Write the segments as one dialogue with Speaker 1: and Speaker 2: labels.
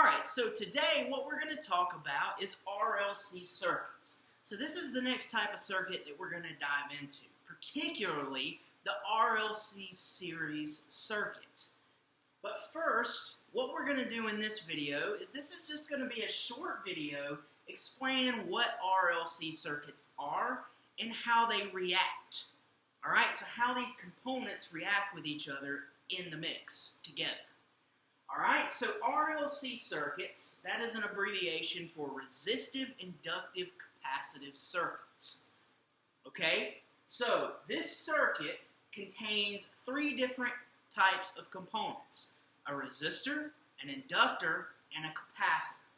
Speaker 1: Alright, so today what we're going to talk about is RLC circuits. So this is the next type of circuit that we're going to dive into, particularly the RLC series circuit. But first, what we're going to do in this video is this is just going to be a short video explaining what RLC circuits are and how they react. Alright, so how these components react with each other in the mix together. Alright, so RLC circuits, that is an abbreviation for resistive, inductive, capacitive circuits. Okay, so this circuit contains three different types of components: a resistor, an inductor, and a capacitor.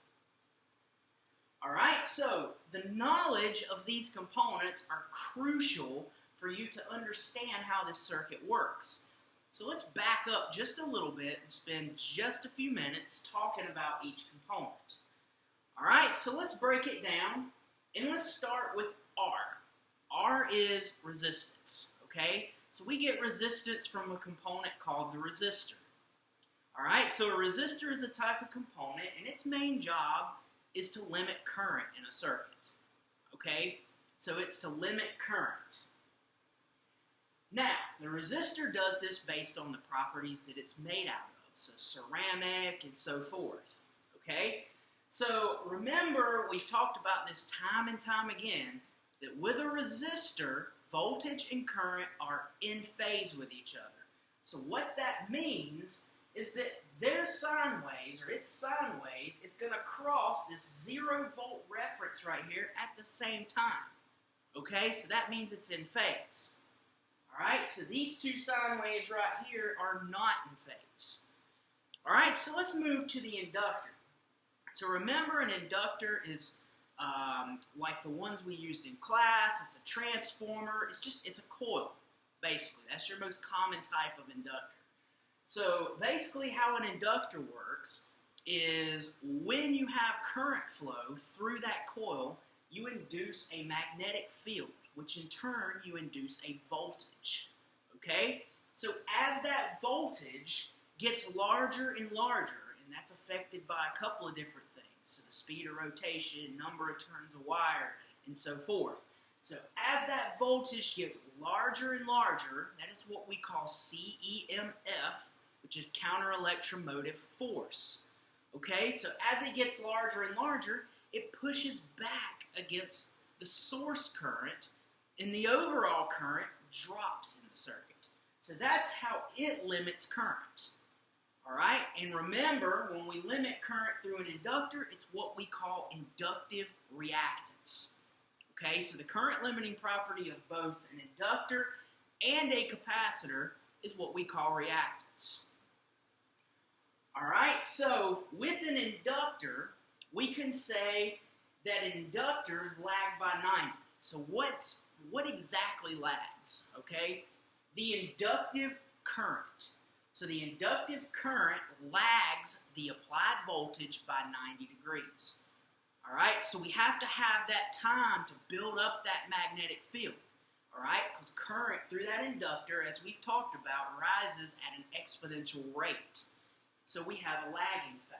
Speaker 1: Alright, so the knowledge of these components are crucial for you to understand how this circuit works. So let's back up just a little bit and spend just a few minutes talking about each component. Alright, so let's break it down and let's start with R. R is resistance, okay? So we get resistance from a component called the resistor. Alright, so a resistor is a type of component and its main job is to limit current in a circuit, okay? So it's to limit current. Now, the resistor does this based on the properties that it's made out of, so ceramic and so forth, okay? So remember, we've talked about this time and time again, that with a resistor, voltage and current are in phase with each other. So what that means is that their sine waves, or its sine wave, is going to cross this 0 volt reference right here at the same time, okay? So that means it's in phase. Alright, so these two sine waves right here are not in phase. Alright, so let's move to the inductor. So remember, an inductor is like the ones we used in class. It's a transformer. It's a coil, basically. That's your most common type of inductor. So basically how an inductor works is when you have current flow through that coil, you induce a magnetic field, which in turn you induce a voltage, okay? So as that voltage gets larger and larger, and that's affected by a couple of different things, so the speed of rotation, number of turns of wire, and so forth. So as that voltage gets larger and larger, that is what we call CEMF, which is counter-electromotive force, okay? So as it gets larger and larger, it pushes back against the source current, and the overall current drops in the circuit. So that's how it limits current. Alright, and remember, when we limit current through an inductor, it's what we call inductive reactance. Okay, so the current limiting property of both an inductor and a capacitor is what we call reactance. Alright, so with an inductor, we can say that inductors lag by 90. So what exactly lags, okay? The inductive current. So the inductive current lags the applied voltage by 90 degrees. Alright, so we have to have that time to build up that magnetic field. Alright, because current through that inductor, as we've talked about, rises at an exponential rate. So we have a lagging factor.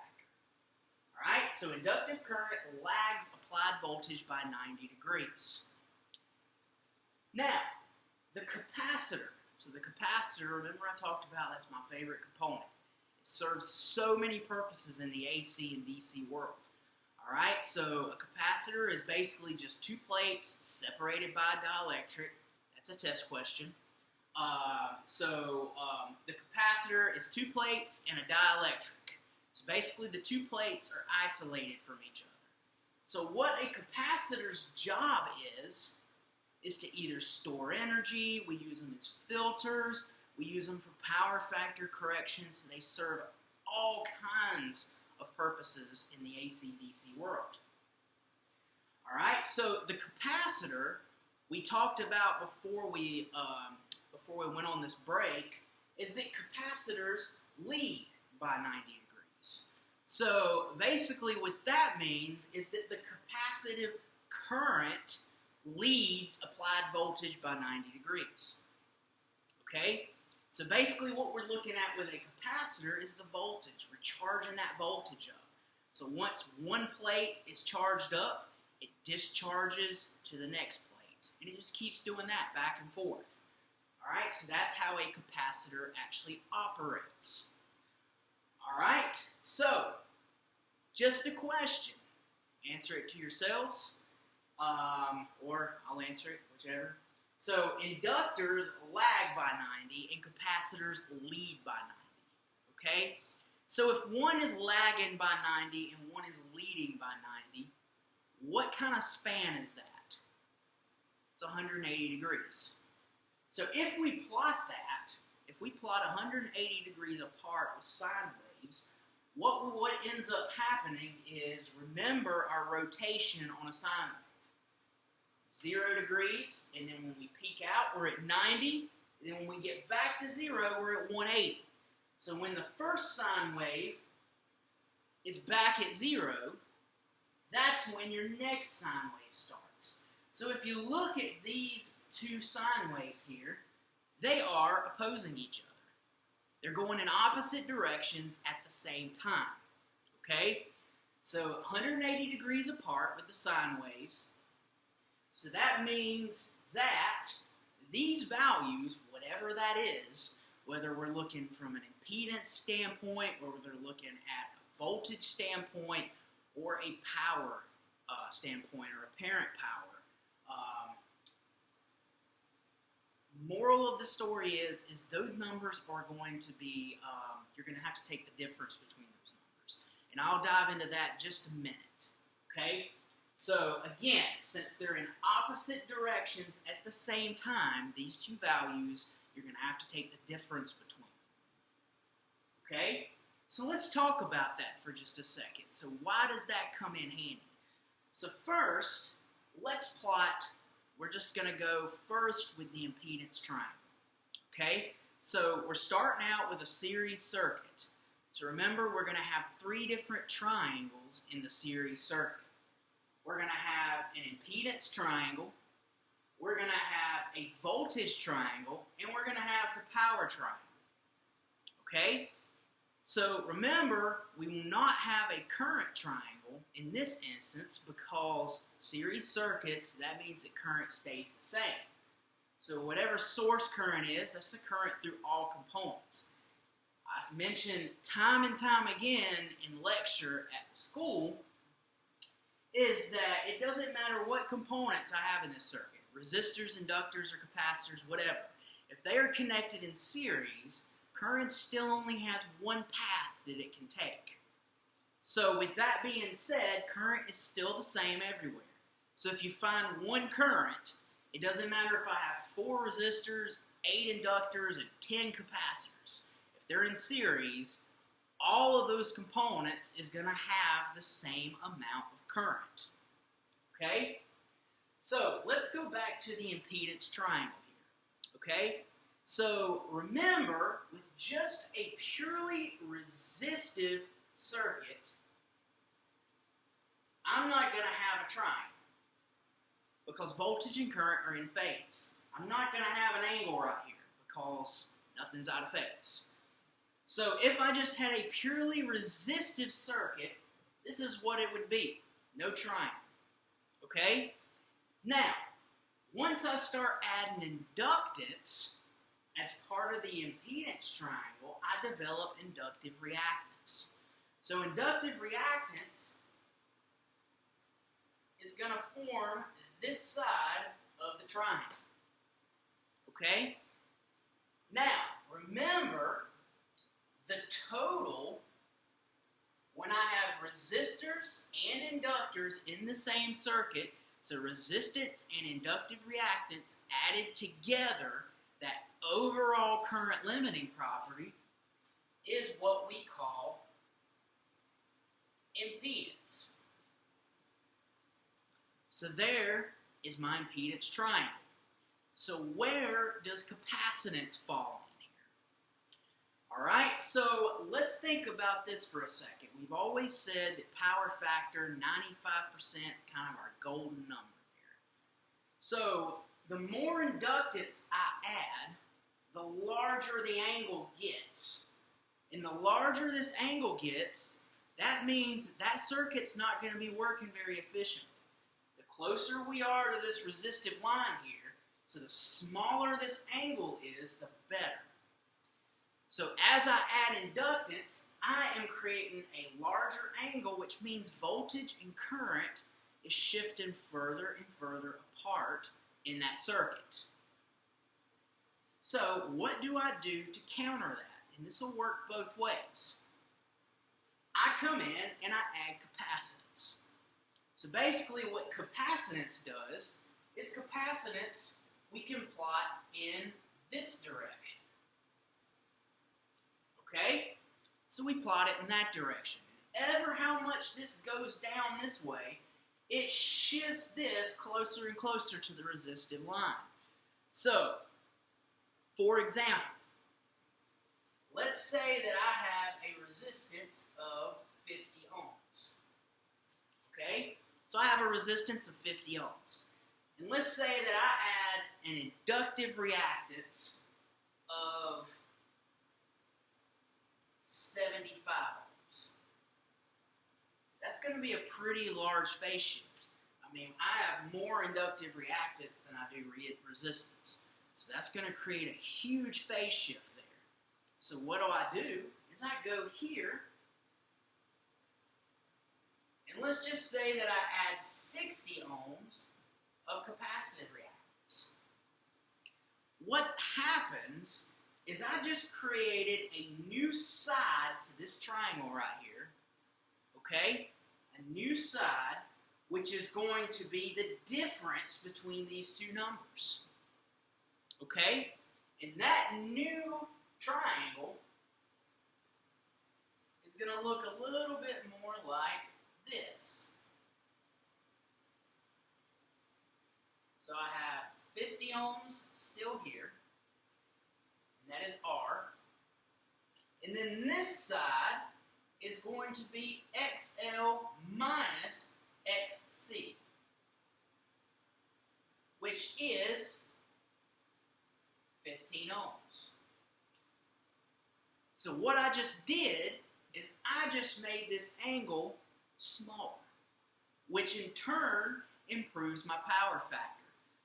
Speaker 1: Alright, so inductive current lags applied voltage by 90 degrees. Now, the capacitor. So the capacitor, remember I talked about, that's my favorite component. It serves so many purposes in the AC and DC world. Alright, so a capacitor is basically just two plates separated by a dielectric. That's a test question. The capacitor is two plates and a dielectric. So basically the two plates are isolated from each other. So what a capacitor's job is to either store energy, we use them as filters, we use them for power factor corrections, and they serve all kinds of purposes in the AC-DC world. Alright, so the capacitor we talked about before we went on this break is that capacitors lead by 90 degrees. So basically what that means is that the capacitive current leads applied voltage by 90 degrees. Okay? So basically what we're looking at with a capacitor is the voltage. We're charging that voltage up. So once one plate is charged up, it discharges to the next plate. And it just keeps doing that back and forth. All right, so that's how a capacitor actually operates. All right, so just a question. Answer it to yourselves, or I'll answer it, whichever. So inductors lag by 90 and capacitors lead by 90, okay? So if one is lagging by 90 and one is leading by 90, what kind of span is that? It's 180 degrees. So if we plot that, if we plot 180 degrees apart with sine waves, what ends up happening is, remember our rotation on a sine wave. 0 degrees, and then when we peak out, we're at 90, and then when we get back to 0, we're at 180. So when the first sine wave is back at 0, that's when your next sine wave starts. So if you look at these two sine waves here, they are opposing each other. They're going in opposite directions at the same time, okay? So 180 degrees apart with the sine waves. So that means that these values, whatever that is, whether we're looking from an impedance standpoint, or whether we're looking at a voltage standpoint, or a power standpoint, or apparent power, moral of the story is those numbers are going to be, you're going to have to take the difference between those numbers. And I'll dive into that just a minute, okay? So again, since they're in opposite directions at the same time, these two values, you're going to have to take the difference between them, okay? So let's talk about that for just a second. So why does that come in handy? So first, let's plot. We're just going to go first with the impedance triangle, okay? So we're starting out with a series circuit. So remember, we're going to have 3 different triangles in the series circuit. We're going to have an impedance triangle, we're going to have a voltage triangle, and we're going to have the power triangle, okay? So remember, we will not have a current triangle in this instance because series circuits, that means that current stays the same. So whatever source current is, that's the current through all components. I mentioned time and time again in lecture at school is that it doesn't matter what components I have in this circuit, resistors, inductors, or capacitors, whatever. If they are connected in series, current still only has one path that it can take. So with that being said, current is still the same everywhere. So if you find one current, it doesn't matter if I have 4 resistors, 8 inductors, and 10 capacitors. If they're in series, all of those components is going to have the same amount of current. Okay? So let's go back to the impedance triangle here. Okay? So remember, with just a purely resistive circuit, I'm not going to have a triangle because voltage and current are in phase. I'm not going to have an angle right here because nothing's out of phase. So if I just had a purely resistive circuit, this is what it would be. No triangle. Okay? Now, once I start adding inductance as part of the impedance triangle, I develop inductive reactance. So inductive reactance is going to form this side of the triangle. Okay? Now, remember, the total, when I have resistors and inductors in the same circuit, so resistance and inductive reactance added together, that overall current limiting property is what we call impedance. So there is my impedance triangle. So where does capacitance fall in here? All right, so let's think about this for a second. We've always said that power factor, 95%, is kind of our golden number here. So the more inductance I add, the larger the angle gets. And the larger this angle gets, that means that circuit's not going to be working very efficiently. The closer we are to this resistive line here, so the smaller this angle is, the better. So as I add inductance, I am creating a larger angle, which means voltage and current is shifting further and further apart in that circuit. So what do I do to counter that? And this will work both ways. I come in and I add capacitance. So basically what capacitance does is capacitance we can plot in this direction. Okay? So we plot it in that direction. Ever how much this goes down this way, it shifts this closer and closer to the resistive line. So, for example, let's say that I have a resistance of 50 ohms. Okay? So I have a resistance of 50 ohms. And let's say that I add an inductive reactance of 75 ohms. That's going to be a pretty large phase shift. I mean, I have more inductive reactance than I do resistance. So that's going to create a huge phase shift there. So what do? Is I go here, and let's just say that I add 60 ohms of capacitive reactance. What happens is I just created a new side to this triangle right here, okay? A new side, which is going to be the difference between these two numbers, okay? And that new triangle is going to look a little bit more like this. So I have 50 ohms still here, and that is R. And then this side is going to be XL minus XC, which is 15 ohms. So what I just did is I just made this angle smaller, which in turn improves my power factor.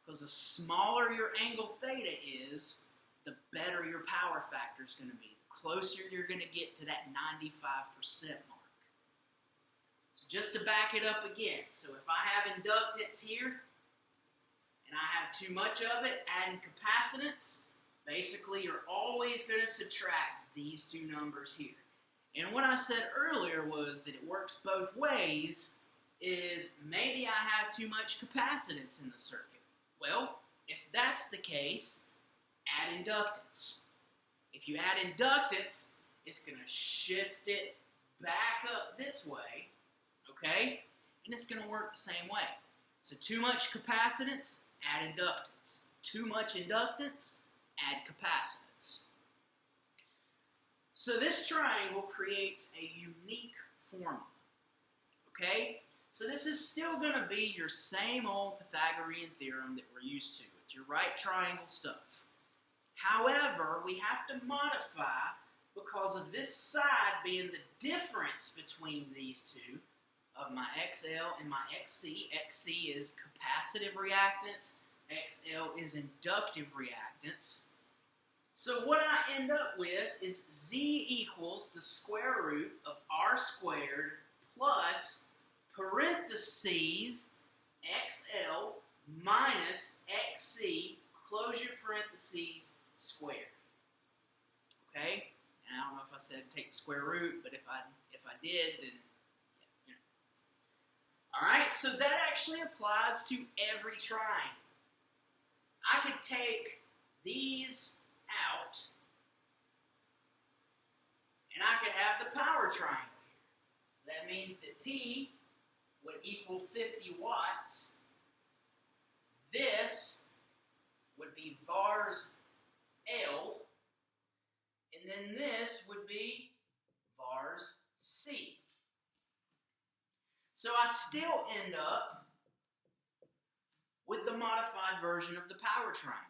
Speaker 1: Because the smaller your angle theta is, the better your power factor is going to be. The closer you're going to get to that 95% mark. So just to back it up again, so if I have inductance here, and I have too much of it, adding capacitance, basically you're always going to subtract these two numbers here. And what I said earlier was that it works both ways, is maybe I have too much capacitance in the circuit. Well, if that's the case, add inductance. If you add inductance, it's going to shift it back up this way, okay? And it's going to work the same way. So too much capacitance, add inductance. Too much inductance, add capacitance. So this triangle creates a unique formula, okay? So this is still going to be your same old Pythagorean theorem that we're used to. It's your right triangle stuff. However, we have to modify because of this side being the difference between these two of my XL and my XC. XC is capacitive reactance. XL is inductive reactance. So what I end up with is Z equals the square root of R squared plus parentheses XL minus XC, close your parentheses, squared. Okay? And I don't know if I said take the square root, but if I did, then yeah. Alright, so that actually applies to every triangle. I could take these out, and I could have the power triangle here. So that means that P would equal 50 watts. This would be VARS L, and then this would be VARS C. So I still end up with the modified version of the power triangle,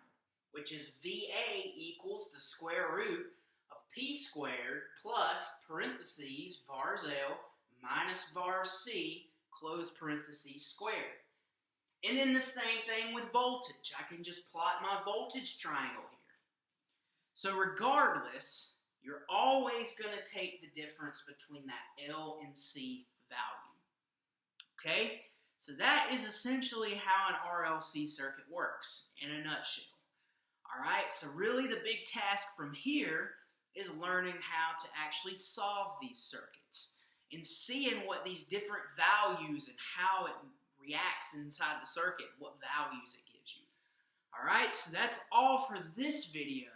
Speaker 1: which is VA equals the square root of P squared plus parentheses VARS L minus var C, close parentheses, squared. And then the same thing with voltage. I can just plot my voltage triangle here. So regardless, you're always going to take the difference between that L and C value. Okay? So that is essentially how an RLC circuit works in a nutshell. Alright, so really the big task from here is learning how to actually solve these circuits and seeing what these different values and how it reacts inside the circuit, what values it gives you. Alright, so that's all for this video.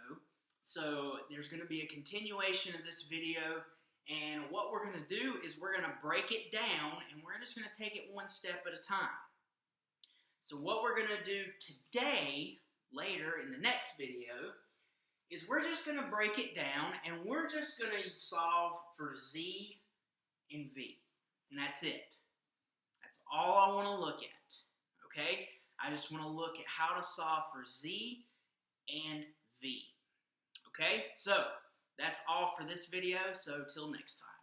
Speaker 1: So there's going to be a continuation of this video, and what we're going to do is we're going to break it down, and we're just going to take it one step at a time. So what we're going to do today, later in the next video, is we're just going to break it down, and we're just going to solve for Z and V. And that's it. That's all I want to look at. Okay? I just want to look at how to solve for Z and V. Okay? So, that's all for this video. So, till next time.